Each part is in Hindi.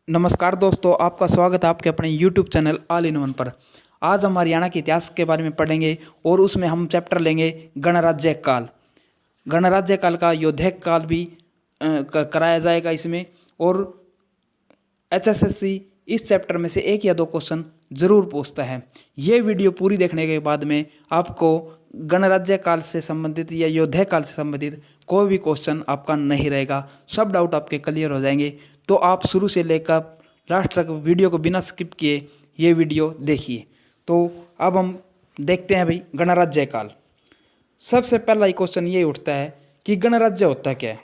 नमस्कार दोस्तों, आपका स्वागत है आपके अपने YouTube channel all in one पर। आज हम हरियाणा के इतिहास के बारे में पढ़ेंगे और उसमें हम चैप्टर लेंगे गणराज्य काल। गणराज्य काल का योद्धक काल भी कराया जाएगा इसमें। और HSSC इस चैप्टर में से एक या दो क्वेश्चन जरूर पूछता है। ये वीडियो पूरी देखने के बाद में आपको गणराज्य काल से संबंधित या योद्धे काल से संबंधित कोई भी क्वेश्चन आपका नहीं रहेगा, सब डाउट आपके क्लियर हो जाएंगे। तो आप शुरू से लेकर लास्ट तक वीडियो को बिना स्किप किए ये वीडियो देखिए। तो अब हम देखते हैं भाई गणराज्य काल। सबसे पहला ही क्वेश्चन ये उठता है कि गणराज्य होता क्या है।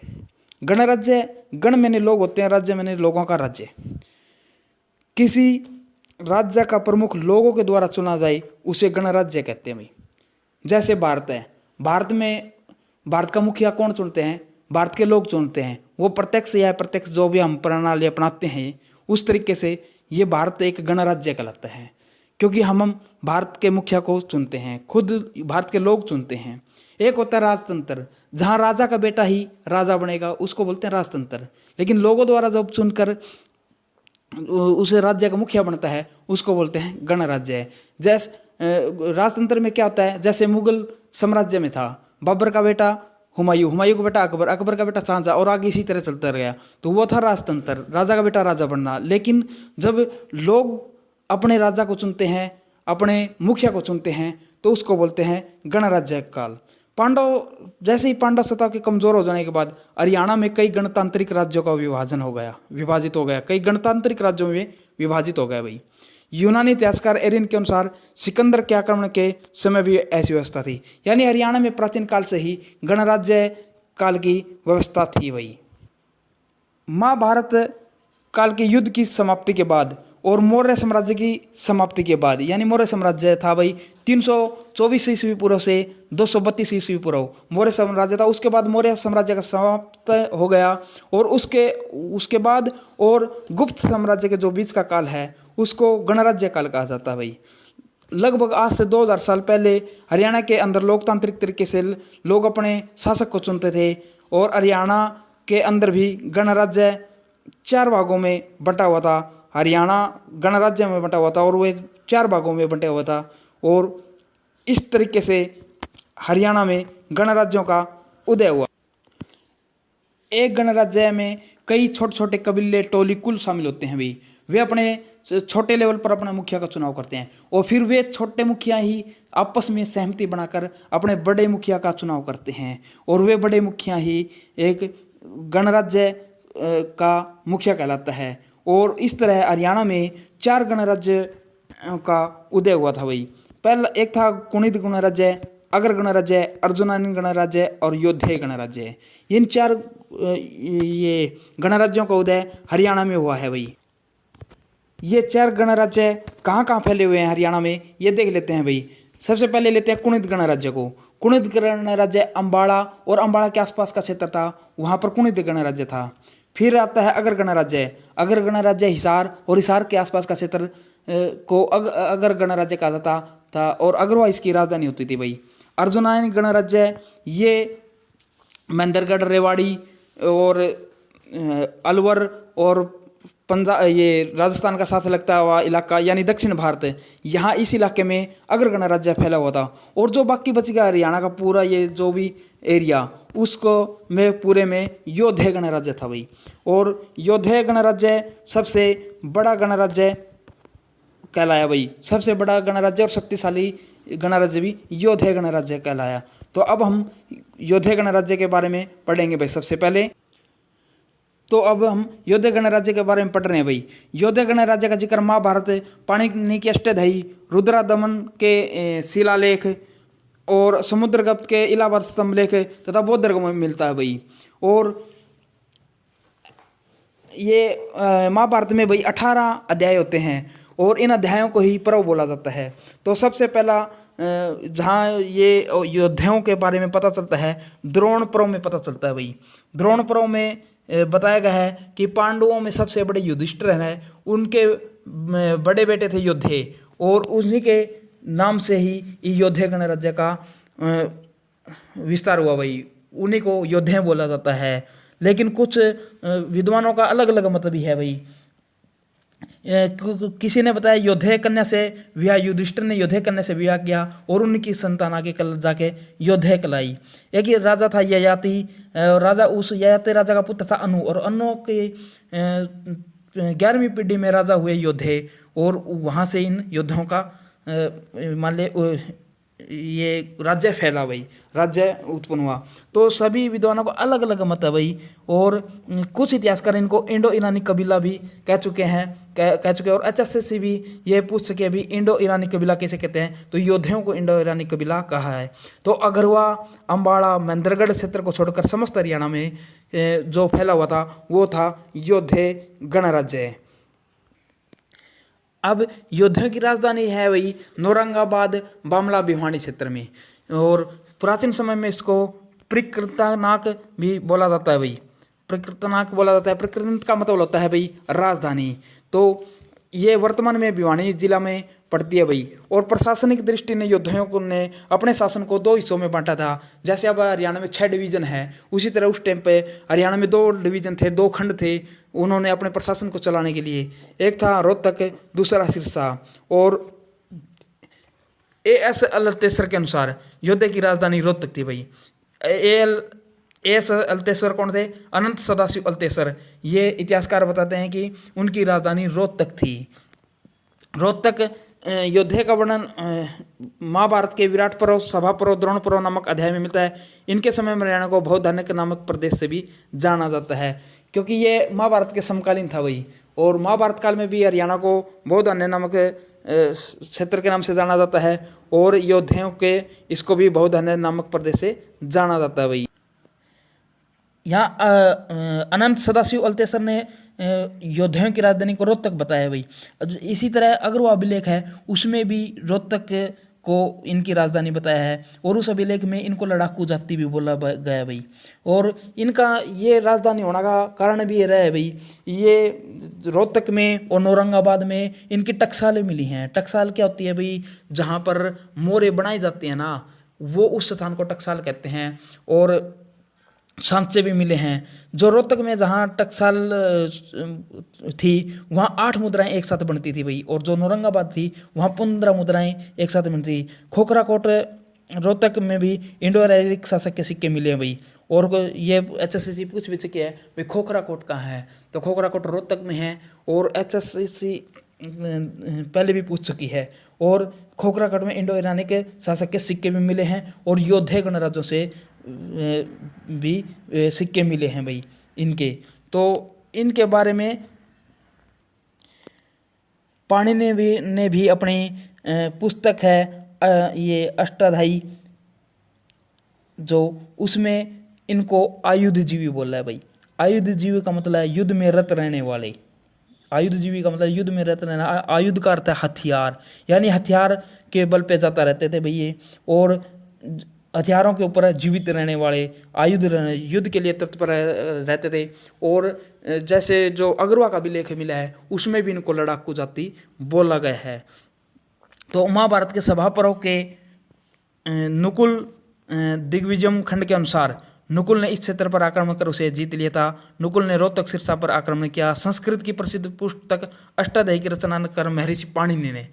गणराज्य, गण मैंने लोग होते हैं, राज्य मैंने लोगों का राज्य। किसी राज्य का प्रमुख लोगों के द्वारा चुना जाए उसे गणराज्य कहते हैं भाई। जैसे भारत है, भारत में भारत का मुखिया कौन चुनते हैं? भारत के लोग चुनते हैं। वो प्रत्यक्ष या प्रत्यक्ष जो भी हम प्रणाली अपनाते हैं उस तरीके से ये भारत एक गणराज्य कहलाता है, क्योंकि हम भारत के मुखिया को चुनते हैं, खुद भारत के लोग चुनते हैं। एक होता है राजतंत्र, जहाँ राजा का बेटा ही राजा बनेगा उसको बोलते हैं राजतंत्र। लेकिन लोगों द्वारा जब चुनकर उसे राज्य का मुखिया बनता है उसको बोलते हैं गणराज्य। जैसे राजतंत्र में क्या होता है, जैसे मुगल साम्राज्य में था, बाबर का बेटा हुमायूं, हुमायूं का बेटा अकबर, अकबर का बेटा शाहजहां, और आगे इसी तरह चलता गया। तो वो था राजतंत्र, राजा का बेटा राजा बनना। लेकिन जब लोग अपने राजा को चुनते हैं, अपने मुखिया को चुनते हैं, तो उसको बोलते हैं गणराज्य काल। पांडव, जैसे ही पांडव सत्ता के कमजोर हो जाने के बाद हरियाणा में कई गणतांत्रिक राज्यों का विभाजित हो गया, कई गणतांत्रिक राज्यों में विभाजित हो गया भाई। यूनानी इतिहासकार एरिन के अनुसार सिकंदर के आक्रमण के समय भी ऐसी व्यवस्था थी। यानी हरियाणा में प्राचीन काल से ही गणराज्य काल की व्यवस्था थी भाई। महाभारत काल के युद्ध की समाप्ति के बाद और मौर्य साम्राज्य की समाप्ति के बाद, यानी मौर्य साम्राज्य था भाई 324 ईस्वी पूर्व से 232 ईस्वी पूर्व मौर्य साम्राज्य था। उसके बाद मौर्य साम्राज्य का समाप्त हो गया और उसके बाद और गुप्त साम्राज्य के जो बीच का काल है उसको गणराज्य काल कहा जाता है भाई। लगभग आज से 2000 साल पहले हरियाणा के अंदर लोकतांत्रिक तरीके से लोग अपने शासक को चुनते थे, और हरियाणा के अंदर भी गणराज्य 4 भागों में बंटा हुआ था। हरियाणा गणराज्य में बंटा हुआ था और वे 4 भागों में बंटा हुआ था। और इस तरीके से हरियाणा में गणराज्यों का उदय हुआ। एक गणराज्य में कई छोटे छोटे कबीले, टोली, कुल शामिल होते हैं भाई। वे अपने छोटे लेवल पर अपने मुखिया का चुनाव करते हैं और फिर वे छोटे मुखिया ही आपस में सहमति बनाकर अपने बड़े मुखिया का चुनाव करते हैं, और वे बड़े मुखिया ही एक गणराज्य का मुखिया कहलाता है। और इस तरह हरियाणा में 4 गणराज्य का उदय हुआ था भाई। पहला एक था कुणिद गणराज्य, अगर गणराज्य, अर्जुनानी गणराज्य और योद्धे गणराज्य। इन 4 ये गणराज्यों का उदय हरियाणा में हुआ है भाई। ये 4 गणराज्य कहाँ कहाँ फैले हुए हैं हरियाणा में, ये देख लेते हैं भाई। सबसे पहले लेते हैं कुणिद गणराज्य को। कुणिद गणराज्य अम्बाड़ा और अम्बाड़ा के आसपास का क्षेत्र था, वहाँ पर कुणिद गणराज्य था। फिर आता है अगर गणराज्य। अगर गणराज्य हिसार और हिसार के आसपास का क्षेत्र को अगर गणराज्य कहा जाता था, और अगरवा इसकी राजधानी होती थी भाई। अर्जुनानी गणराज्य ये महेंद्रगढ़, रेवाड़ी और अलवर और पंजाब, ये राजस्थान का साथ लगता हुआ इलाका यानी दक्षिण भारत, यहाँ इस इलाके में अगर गणराज्य फैला हुआ था। और जो बाकी बच गया हरियाणा का पूरा ये जो भी एरिया, उसको में पूरे में योद्धे गणराज्य था भाई। और योद्धे गणराज्य सबसे बड़ा गणराज्य कहलाया भाई। सबसे बड़ा गणराज्य और शक्तिशाली गणराज्य भी योद्धे गणराज्य कहलाया। तो अब हम योद्धे गणराज्य के बारे में पढ़ेंगे भाई। सबसे पहले तो अब हम योद्धे गणराज्य के बारे में पढ़ रहे हैं भाई। योद्धे गणराज्य का जिक्र महाभारत, पाणिनि की अष्टधाई, रुद्रदमन के शिलालेख और समुद्रगुप्त के इलाहाबाद स्तंभ लेख तथा बौद्ध धर्म में मिलता है भाई। और ये महाभारत में भाई 18 अध्याय होते हैं और इन अध्यायों को ही पर्व बोला जाता है। तो सबसे पहला जहाँ ये योद्धाओं के बारे में पता चलता है, द्रोण पर्व में पता चलता है भाई। द्रोण पर्व में बताया गया है कि पांडवों में सबसे बड़े युधिष्ठिर हैं, उनके बड़े बेटे थे योद्धे, और उन्हीं के नाम से ही योद्धे गणराज्य का विस्तार हुआ भाई। उन्हीं को योद्धे बोला जाता है। लेकिन कुछ विद्वानों का अलग अलग मत भी है भाई। किसी ने बताया योद्धे कन्या से विवाह, युधिष्ठिर ने योद्धे कन्या से विवाह किया और उनकी संतान आगे कल जाके योद्धे कहलाई। एक ही राजा था ययाति, राजा उस ययाति राजा का पुत्र था अनु, और अनु के 11वीं पीढ़ी में राजा हुए योद्धे, और वहाँ से इन योद्धाओं का मान ले ये राज्य फैला भाई, राज्य उत्पन्न हुआ। तो सभी विद्वानों को अलग अलग मत है भाई, और कुछ इतिहासकार इनको इंडो ईरानी कबीला भी कह चुके हैं, कह चुके हैं। और HSC से भी ये पूछ सके अभी इंडो ईरानी कबीला कैसे कहते हैं, तो योद्धाओं को इंडो ईरानी कबीला कहा है। तो अगरवा, अम्बाड़ा, महेंद्रगढ़ क्षेत्र को छोड़कर समस्त हरियाणा में जो फैला हुआ था वो था योद्धे गणराज्य। अब योद्धाओं की राजधानी है वही नौरंगाबाद, बामला, भिवानी क्षेत्र में, और प्राचीन समय में इसको प्रकृतनाक भी बोला जाता है भाई, प्रकृतनाक बोला जाता है। प्रकृत का मतलब होता है भाई राजधानी। तो ये वर्तमान में भिवानी जिला में पड़ती है भाई। और प्रशासनिक दृष्टि ने योद्धाओं को ने अपने शासन को 2 हिस्सों में बांटा था। जैसे अब हरियाणा में 6 डिवीजन है, उसी तरह उस टाइम पे हरियाणा में 2 डिवीजन थे, 2 खंड थे उन्होंने अपने प्रशासन को चलाने के लिए। एक था रोहतक, दूसरा सिरसा। और AS अल्तेसर के अनुसार योद्धे की राजधानी रोहतक थी भाई। AS अल्तेसर कौन थे? अनंत सदाशिव अल्तेसर। ये इतिहासकार बताते हैं कि उनकी राजधानी रोहतक थी। रोहतक योद्धे का वर्णन महाभारत के विराट पर्व, सभा पर्व, द्रोण पर्व नामक अध्याय में मिलता है। इनके समय में हरियाणा को बौद्धान्य नामक प्रदेश से भी जाना जाता है, क्योंकि ये महाभारत के समकालीन था वही। और महाभारत काल में भी हरियाणा को बौद्धान्य नामक क्षेत्र के नाम से जाना जाता है, और योद्धाओं के इसको भी बौद्धान्य नामक प्रदेश से जाना जाता है वही। यहाँ अनंत सदाशिव अल्तेसर ने योद्धाओं की राजधानी को रोहतक बताया भाई। इसी तरह अग्रवा अभिलेख है, उसमें भी रोहतक को इनकी राजधानी बताया है, और उस अभिलेख में इनको लड़ाकू जाति भी बोला गया भाई। और इनका ये राजधानी होने का कारण भी ये रहा है भाई, ये रोहतक में और औरंगाबाद में इनकी टकसालें मिली हैं। टकसाल क्या होती है भाई? जहाँ पर मोरे बनाई जाती हैं ना, वो उस स्थान को टकसाल कहते हैं। और सांचे भी मिले हैं। जो रोहतक में जहाँ टकसाल थी वहाँ 8 मुद्राएं एक साथ बनती थी भाई, और जो औरंगाबाद थी वहाँ 15 मुद्राएं एक साथ बनती थी। खोखरा कोट रोहतक में भी इंडो आर्यिक शासक के सिक्के मिले हैं भाई। और ये HSC पूछ भी चुके हैं भाई खोखरा कोट कहाँ है, तो खोखरा कोट रोहतक में है। और HSC पहले भी पूछ चुकी है। और खोखरा कोट में इंडो ईरानी के शासक के सिक्के भी मिले हैं, और योद्धे गणराज्यों से भी सिक्के मिले हैं भाई इनके। तो इनके बारे में पाणिनि ने भी अपनी पुस्तक है ये अष्टाध्यायी, जो उसमें इनको आयुधजीवी बोला है भाई। आयुधजीवी का मतलब है युद्ध में रत रहने वाले। आयुधजीवी का मतलब युद्ध में रत रहना। आयुध का अर्थ है हथियार, यानी हथियार के बल पे जाता रहते थे भाई ये, और हथियारों के ऊपर जीवित रहने वाले, युद्ध के लिए तत्पर रहते थे। और जैसे जो अग्रवा का भी लेख मिला है उसमें भी इनको लड़ाकू जाति बोला गया है। तो महाभारत के सभा पर्व के नुकुल दिग्विजय खंड के अनुसार नुकुल ने इस क्षेत्र पर आक्रमण कर उसे जीत लिया था। नुकुल ने रोहतक सिरसा पर आक्रमण किया। संस्कृत की प्रसिद्ध पुस्तक अष्टाध्यायी की रचना कर महर्षि पाणिनि ने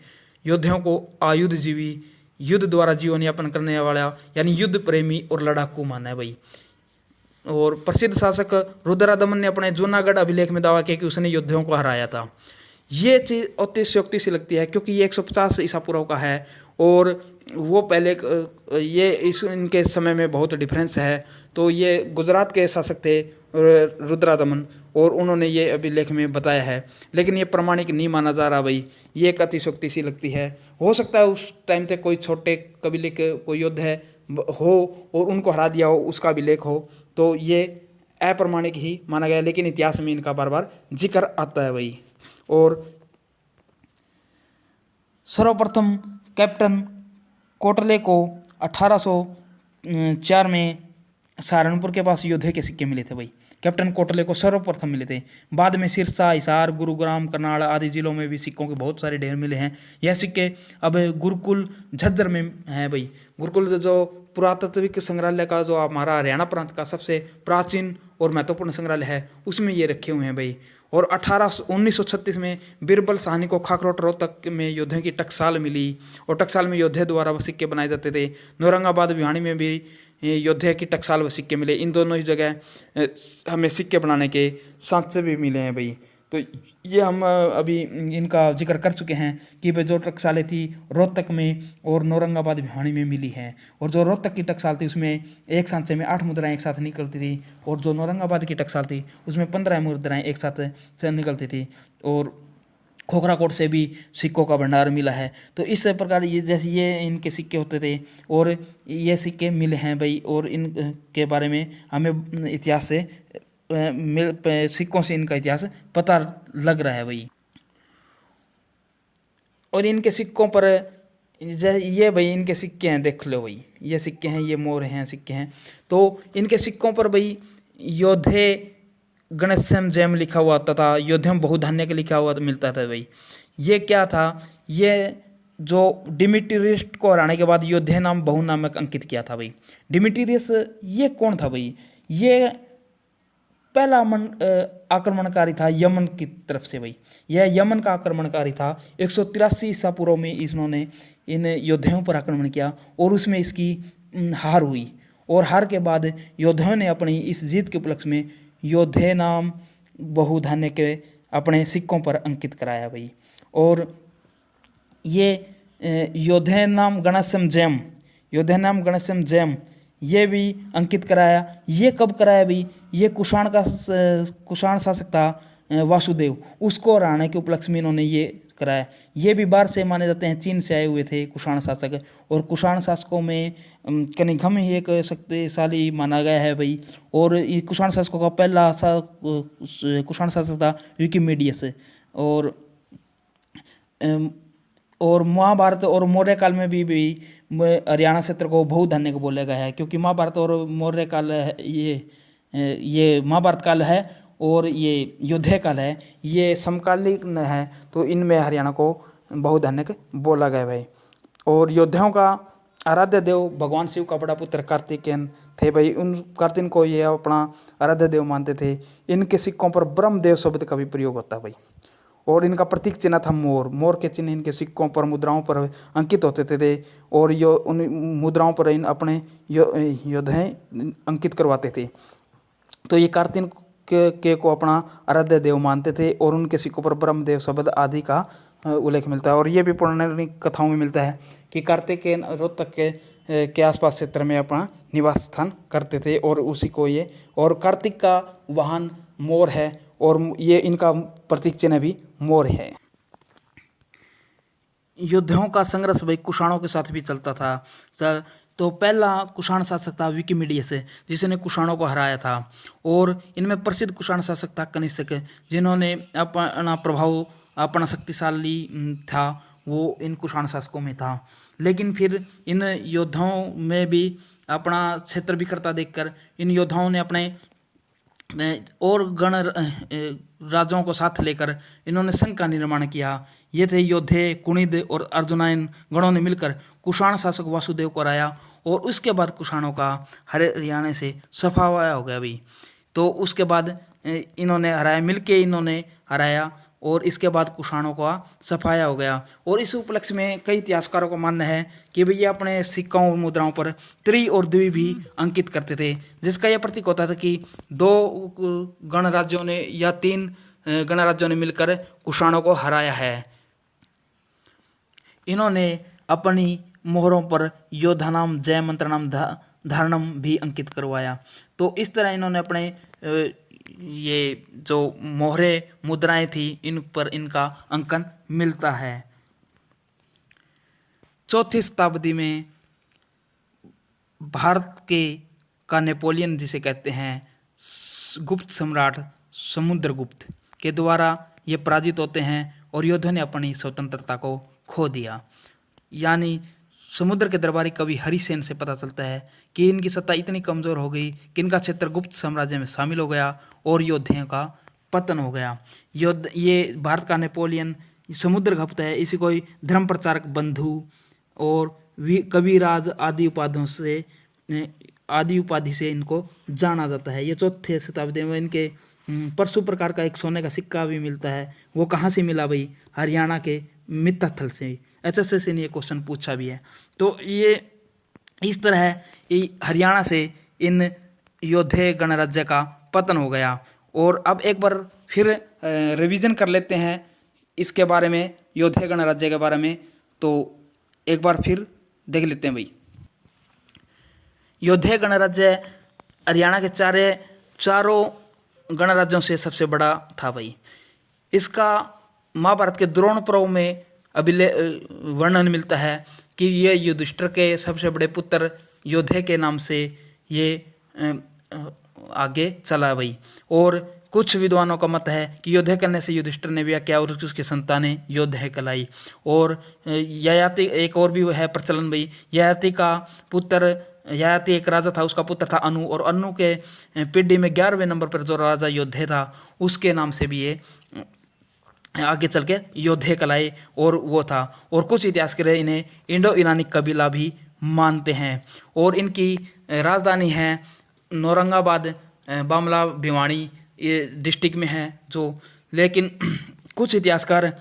योद्धाओं को आयुधजीवी, युद्ध द्वारा जीवन यापन करने वाला, यानी युद्ध प्रेमी और लड़ाकू माना है भाई। और प्रसिद्ध शासक रुद्रादमन ने अपने जूनागढ़ अभिलेख में दावा किया कि उसने योद्धाओं को हराया था। ये चीज़ अतिशयोक्ति सी लगती है, क्योंकि ये 150 ईसा पूर्व का है, और वो पहले ये इनके समय में बहुत डिफरेंस है। तो ये गुजरात के शासक थे रुद्रादमन, और उन्होंने ये अभिलेख में बताया है, लेकिन ये प्रमाणिक नहीं माना जा रहा भाई। ये एक अतिशयोक्ति सी लगती है। हो सकता है उस टाइम तक कोई छोटे कबीले के कोई युद्ध है हो और उनको हरा दिया हो, उसका अभिलेख हो, तो ये अप्रमाणिक ही माना गया, लेकिन इतिहास में इनका बार बार जिक्र आता है भाई। और सर्वप्रथम कैप्टन कोटले को 1804 में सहारनपुर के पास योद्धे के सिक्के मिले थे भाई। कैप्टन कोटले को सर्वप्रथम मिले थे। बाद में सिरसा, हिसार, गुरुग्राम, करनाल आदि जिलों में भी सिक्कों के बहुत सारे ढेर मिले हैं। यह सिक्के अब गुरुकुल झज्जर में हैं भाई। गुरुकुल जो पुरातात्विक संग्रहालय का, जो हमारा हरियाणा प्रांत का सबसे प्राचीन और महत्वपूर्ण संग्रहालय है, उसमें ये रखे हुए हैं भाई। और 1936 में बीरबल साहनी को खाकरोट रोहतक में योद्धों की टकसाल मिली और टकसाल में योद्धे द्वारा वो सिक्के बनाए जाते थे। नौरंगाबाद भिवानी में भी योद्धे की टकसाल व सिक्के मिले। इन दोनों ही जगह हमें सिक्के बनाने के सांचे भी मिले हैं भाई। तो ये हम अभी इनका जिक्र कर चुके हैं कि भाई जो टकसालें थी रोहतक में और नौरंगाबाद भिवानी में मिली हैं। और जो रोहतक की टकसाल थी उसमें एक सांचे में 8 मुद्राएं एक साथ निकलती थी और जो नौरंगाबाद की टकसाल थी उसमें 15 मुद्राएं एक साथ से निकलती थी। और खोखराकोट से भी सिक्कों का भंडार मिला है। तो इस प्रकार ये जैसे ये इनके सिक्के होते थे और ये सिक्के मिले हैं भाई। और इन के बारे में हमें इतिहास से सिक्कों से इनका इतिहास पता लग रहा है भाई। और इनके सिक्कों पर ये भाई इनके सिक्के हैं, देख लो भाई, ये सिक्के हैं, ये मोर हैं, सिक्के हैं। तो इनके सिक्कों पर भाई योद्धे गणेशम जैम लिखा हुआ होता था, योद्धेम बहुधान्य के लिखा हुआ मिलता था भाई। ये क्या था, ये जो डिमिट्रियस को हराने के बाद योद्धे नाम बहु नामक अंकित किया था भाई। डिमिट्रियस ये कौन था भाई? ये पहला आक्रमणकारी था यमन की तरफ से भाई। यह यमन का आक्रमणकारी था। 183 ईसा पूर्व में इन्होंने इन योद्धाओं पर आक्रमण किया और उसमें इसकी हार हुई। और हार के बाद योद्धाओं ने अपनी इस जीत के उपलक्ष्य में योद्धे नाम बहुधान्य के अपने सिक्कों पर अंकित कराया भाई। और ये योद्धे नाम गणेशम जैम, योद्धे नाम गणेशम जैम ये भी अंकित कराया। ये कब कराया भाई? ये कुषाण शासक था वासुदेव, उसको हराने के उपलक्ष्य में इन्होंने ये कराया। ये भी बाहर से माने जाते हैं, चीन से आए हुए थे कुषाण शासक। और कुषाण शासकों में कनिघम ही एक शक्तिशाली माना गया है भाई। और ये कुषाण शासकों का पहला कुषाण शासक था यूकिमिडियस। और महाभारत और मौर्य काल में भी हरियाणा क्षेत्र को बहुधान्य को बोला गया है, क्योंकि महाभारत और मौर्य काल ये महाभारत काल है और ये योद्धे काल है, ये समकालीन है। तो इनमें हरियाणा को बहुधान्य बोला गया भाई। और योद्धाओं का आराध्य देव भगवान शिव का बड़ा पुत्र कार्तिकेयन थे भाई। उन कार्तिक को ये अपना आराध्य देव मानते थे। इनके सिक्कों पर ब्रह्मदेव शब्द का भी प्रयोग होता है भाई। और इनका प्रतीक चिन्ह था मोर। मोर के चिन्ह इनके सिक्कों पर मुद्राओं पर अंकित होते थे। और उन मुद्राओं पर इन अपने योद्धे अंकित करवाते थे। तो ये कार्तिक के को अपना आराध्य देव मानते थे और उनके सिक्कों पर ब्रह्मदेव शब्द आदि का उल्लेख मिलता है। और ये भी पौराणिक कथाओं में मिलता है कि कार्तिक के रोहतक के आसपास क्षेत्र में अपना निवास स्थान करते थे और उसी को ये, और कार्तिक का वाहन मोर है और ये इनका प्रतीक चिन्ह भी मोर है। योद्धाओं का संघर्ष भाई कुषाणों के साथ भी चलता था। तो पहला कुषाण शासक था विकिमीडियस, जिसने कुषाणों को हराया था। और इनमें प्रसिद्ध कुषाण शासक था कनिष्क, जिन्होंने अपना प्रभाव, अपना शक्तिशाली था वो इन कुषाण शासकों में था। लेकिन फिर इन योद्धाओं में भी अपना क्षेत्र बिखरता देखकर इन योद्धाओं ने अपने और गण राजाओं को साथ लेकर इन्होंने संघ का निर्माण किया। ये थे योद्धे, कुणिद और अर्जुनायन गणों ने मिलकर कुषाण शासक वासुदेव को हराया। और उसके बाद कुषाणों का हरियाणा से सफाया हो गया भाई। तो उसके बाद इन्होंने हराया, मिलके इन्होंने हराया और इसके बाद कुषाणों का सफाया हो गया। और इस उपलक्ष्य में कई इतिहासकारों का मानना है कि भैया अपने सिक्कों और मुद्राओं पर त्रि और द्वि भी अंकित करते थे, जिसका यह प्रतीक होता था कि 2 गणराज्यों ने या 3 गणराज्यों ने मिलकर कुषाणों को हराया है। इन्होंने अपनी मोहरों पर योद्धा नाम जय मंत्र नाम धारणम भी अंकित करवाया। तो इस तरह इन्होंने अपने ये जो मोहरे मुद्राएं थी इन पर इनका अंकन मिलता है। 4वीं शताब्दी में भारत का नेपोलियन जिसे कहते हैं गुप्त सम्राट समुद्रगुप्त के द्वारा ये पराजित होते हैं और योद्धों ने अपनी स्वतंत्रता को खो दिया। यानी समुद्र के दरबारी कवि हरिसेन से पता चलता है कि इनकी सत्ता इतनी कमज़ोर हो गई कि इनका क्षेत्र गुप्त साम्राज्य में शामिल हो गया और योद्धाओं का पतन हो गया। ये भारत का नेपोलियन समुद्रगुप्त है। इसी कोई धर्म प्रचारक बंधु और कविराज आदि उपाधि से इनको जाना जाता है। ये 4वीं शताब्दी में इनके परशु प्रकार का एक सोने का सिक्का भी मिलता है। वो कहाँ से मिला भाई? हरियाणा के मित्तथल से। HSS ने ये क्वेश्चन पूछा भी है। तो ये इस तरह ये हरियाणा से इन योद्धे गणराज्य का पतन हो गया। और अब एक बार फिर रिवीजन कर लेते हैं इसके बारे में, योद्धे गणराज्य के बारे में। तो एक बार फिर देख लेते हैं भाई। योद्धे गणराज्य हरियाणा के चारों गणराज्यों से सबसे बड़ा था भाई। इसका महाभारत के द्रोण पर्व में वर्णन मिलता है कि ये युधिष्ठिर के सबसे बड़े पुत्र योद्धे के नाम से ये आगे चला भाई। और कुछ विद्वानों का मत है कि योद्धे करने से युधिष्ठिर ने ब्याह किया और उसकी संतानें योद्धे कहलाई। और ययाति एक और भी है प्रचलन भाई। ययाति एक राजा था, उसका पुत्र था अनु, और अनु के पीढ़ी में 11वें नंबर पर जो राजा योद्धे था उसके नाम से भी ये आगे चल के योद्धे कहलाए और वो था। और कुछ इतिहासकार इन्हें इंडो ईरानी कबीला भी मानते हैं। और इनकी राजधानी है नौरंगाबाद, बामला भिवानी ये डिस्ट्रिक्ट में है जो। लेकिन कुछ इतिहासकार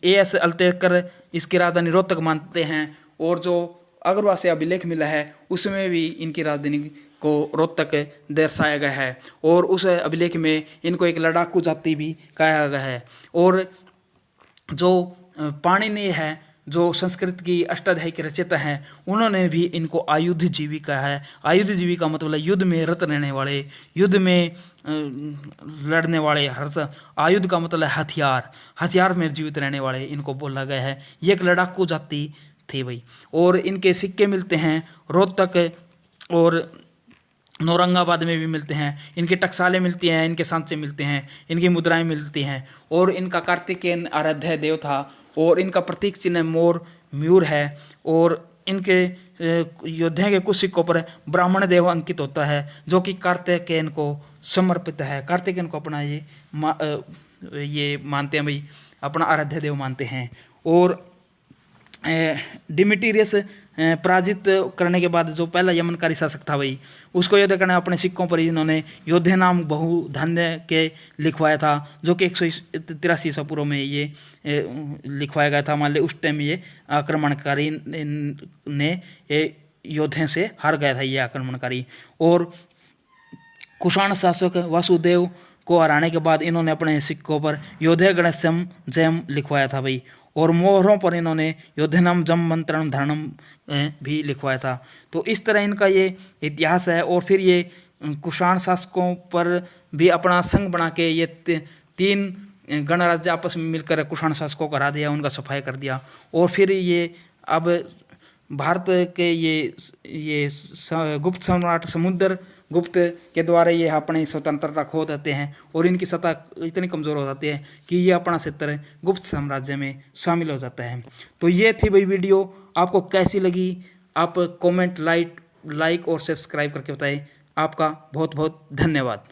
AS अल्तेकर इसकी राजधानी रोहतक मानते हैं। और जो अग्रवाल से अभिलेख मिला है उसमें भी इनकी राजधानी को रोहतक दर्शाया गया है। और उस अभिलेख में इनको एक लड़ाकू जाति भी कहा गया है। और जो पाणिनि है, जो संस्कृत की अष्टाध्यायी के रचयिता हैं, उन्होंने भी इनको आयुधजीवी कहा है। आयुधजीवी का मतलब है युद्ध में रत रहने वाले, युद्ध में लड़ने वाले। आयुध का मतलब है हथियार, हथियार में जीवित रहने वाले इनको बोला गया है। ये एक लड़ाकू जाति थी भाई। और इनके सिक्के मिलते हैं रोहतक और नौरंगाबाद में भी मिलते हैं। इनके टकसालें मिलती हैं, इनके सांचे मिलते हैं, इनकी मुद्राएं मिलती हैं। और इनका कार्तिकेय आराध्य देव था। और इनका प्रतीक चिन्ह मोर मयूर है। और इनके योद्धे के कुछ सिक्कों पर ब्राह्मण देव अंकित होता है जो कि कार्तिकेय को समर्पित है। कार्तिकेय को अपना ये मानते हैं भाई, अपना आराध्य देव मानते हैं। और डिमिट्रियस पराजित करने के बाद जो पहला यमनकारी शासक था भाई, उसको योद्धे करने अपने सिक्कों पर इन्होंने योद्धे नाम बहुधान्य के लिखवाया था, जो कि 183 ईसा पूर्व में ये लिखवाया गया था। मान ली उस टाइम ये आक्रमणकारी ने योद्धे से हार गया था ये आक्रमणकारी। और कुषाण शासक वासुदेव को हराने के बाद इन्होंने अपने सिक्कों पर योद्धे गणेशम जयम लिखवाया था भाई। और मोहरों पर इन्होंने योद्धेनम जम मंत्रणम धरणम भी लिखवाया था। तो इस तरह इनका ये इतिहास है। और फिर ये कुषाण शासकों पर भी अपना संघ बना के ये 3 गणराज्य आपस में मिलकर कुषाण शासकों को हरा दिया, उनका सफाई कर दिया। और फिर ये अब भारत के ये गुप्त सम्राट समुद्रगुप्त के द्वारा ये अपनी स्वतंत्रता खो देते हैं। और इनकी सत्ता इतनी कमज़ोर हो जाती है कि ये अपना क्षेत्र गुप्त साम्राज्य में शामिल हो जाता है। तो ये थी भाई वीडियो। आपको कैसी लगी आप कमेंट, लाइक और सब्सक्राइब करके बताएं। आपका बहुत बहुत धन्यवाद।